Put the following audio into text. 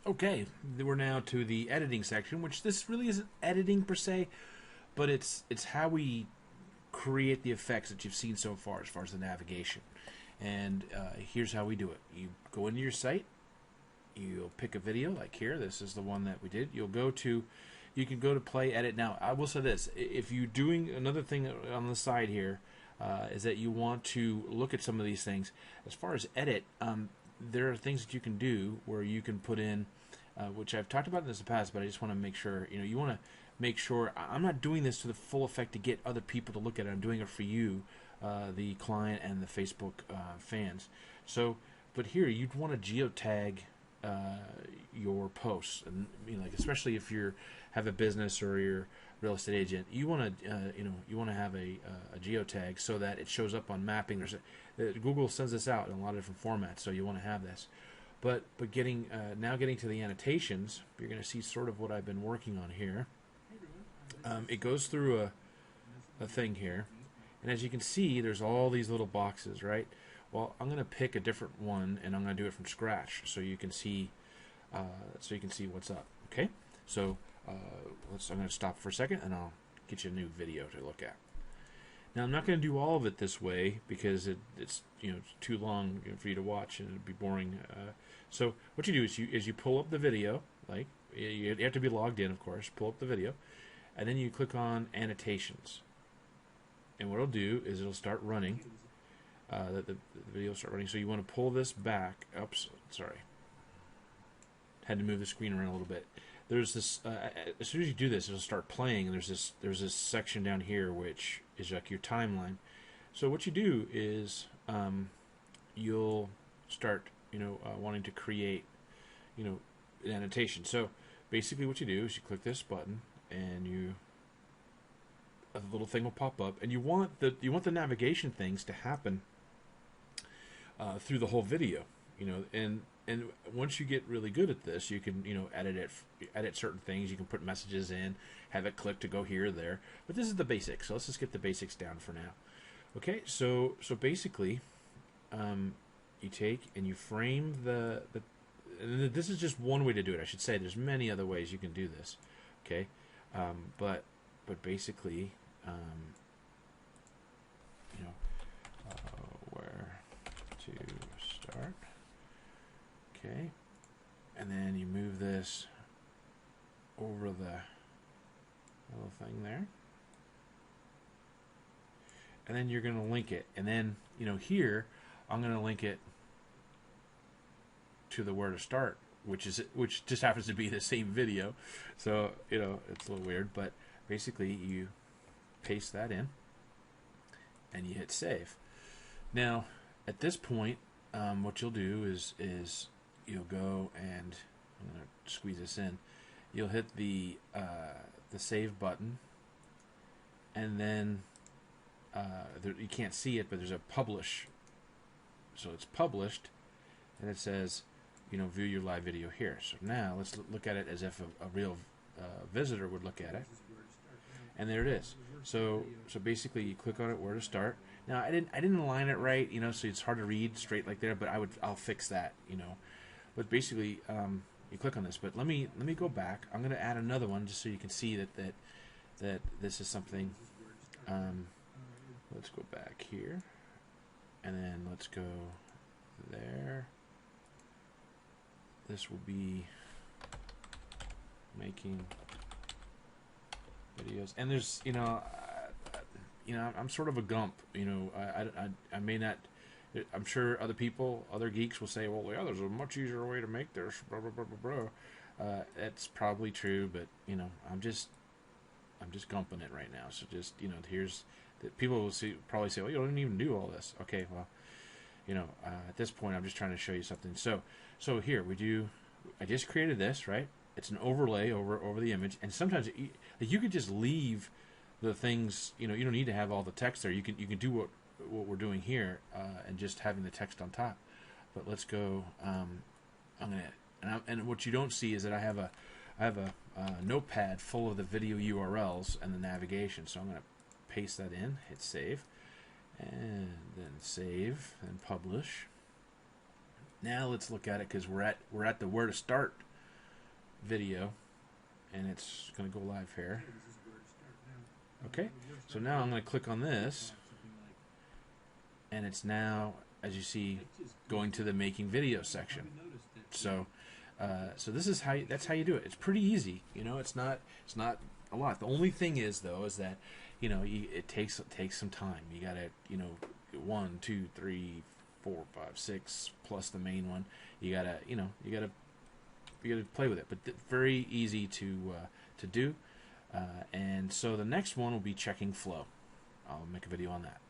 Okay, we're now to the editing section, which this really isn't editing per se, but it's how we create the effects that you've seen so far as the navigation. And here's how we do it. You go into your site, you'll pick a video, like here, this is the one that we did. You can go to play, edit. Now, I will say this, if you're doing another thing on the side here, is that you want to look at some of these things. As far as edit, there are things that you can do where you can put in, which I've talked about in the past, but I just want to make sure, you want to make sure, I'm not doing this to the full effect to get other people to look at it. I'm doing it for you, the client and the Facebook fans. So, but here, you'd want to geotag your posts, and like especially if you have a business or you're a real estate agent, you want to you want to have a geotag so that it shows up on mapping. Google sends this out in a lot of different formats, so you want to have this. But getting to the annotations, you're going to see sort of what I've been working on here. It goes through a thing here, and as you can see, there's all these little boxes, right? Well, I'm going to pick a different one, and I'm going to do it from scratch, so you can see what's up. Okay, so I'm going to stop for a second, and I'll get you a new video to look at. Now, I'm not going to do all of it this way because it's too long for you to watch, and it'd be boring. So what you do is you pull up the video, like you have to be logged in, of course. Pull up the video, and then you click on annotations, and what it'll do is it'll start running. The video will start running. So you want to pull this back. Oops, sorry. Had to move the screen around a little bit. There's this. As soon as you do this, it'll start playing. And there's this section down here which is like your timeline. So what you do is you'll start wanting to create an annotation. So basically, what you do is you click this button, and a little thing will pop up, and you want the navigation things to happen through the whole video, and once you get really good at this, you can edit certain things. You can put messages in, have it click to go here or there. But this is the basics, so let's just get the basics down for now. Okay, so basically, you take and you frame and this is just one way to do it. I should say there's many other ways you can do this. Okay, but basically, where to start. Okay, and then you move this over the little thing there, and then you're going to link it, and then here I'm going to link it to the where to start, which just happens to be the same video. So it's a little weird, but basically you paste that in and you hit save. Now at this point, what you'll do is you'll go, and I'm going to squeeze this in. You'll hit the save button, and then you can't see it, but there's a publish. So it's published, and it says, view your live video here. So now let's look at it as if a real visitor would look at it, and there it is. So basically, you click on it, where to start. Now I didn't align it right, so it's hard to read straight like there, but I'll fix that, But basically, you click on this. But let me go back. I'm going to add another one just so you can see that this is something. Let's go back here, and then let's go there. This will be making videos, and there's I'm sort of a gump. I may not. I'm sure other geeks will say, well, yeah, there's a much easier way to make this, blah, blah, blah, blah, blah. That's probably true, but, I'm just gumping it right now. So just, here's, people will probably say, well, you don't even do all this. Okay, well, at this point, I'm just trying to show you something. So here, I just created this, right? It's an overlay over the image, and sometimes you could just leave the things, you don't need to have all the text there. You can do what we're doing here, and just having the text on top. But let's go. And what you don't see is that I have a notepad full of the video URLs and the navigation. So I'm going to paste that in, hit save, and then save and publish. Now let's look at it, because we're at the where to start video, and it's going to go live here. Okay, so now I'm going to click on this, and it's now, as you see, going to the making video section. So, so this is that's how you do it. It's pretty easy, you know. It's not a lot. The only thing is, though, is that, you know, it takes some time. You gotta, you know, 1, 2, 3, 4, 5, 6 plus the main one. You gotta, you know, you gotta play with it. But very easy to do. And so the next one will be checking flow. I'll make a video on that.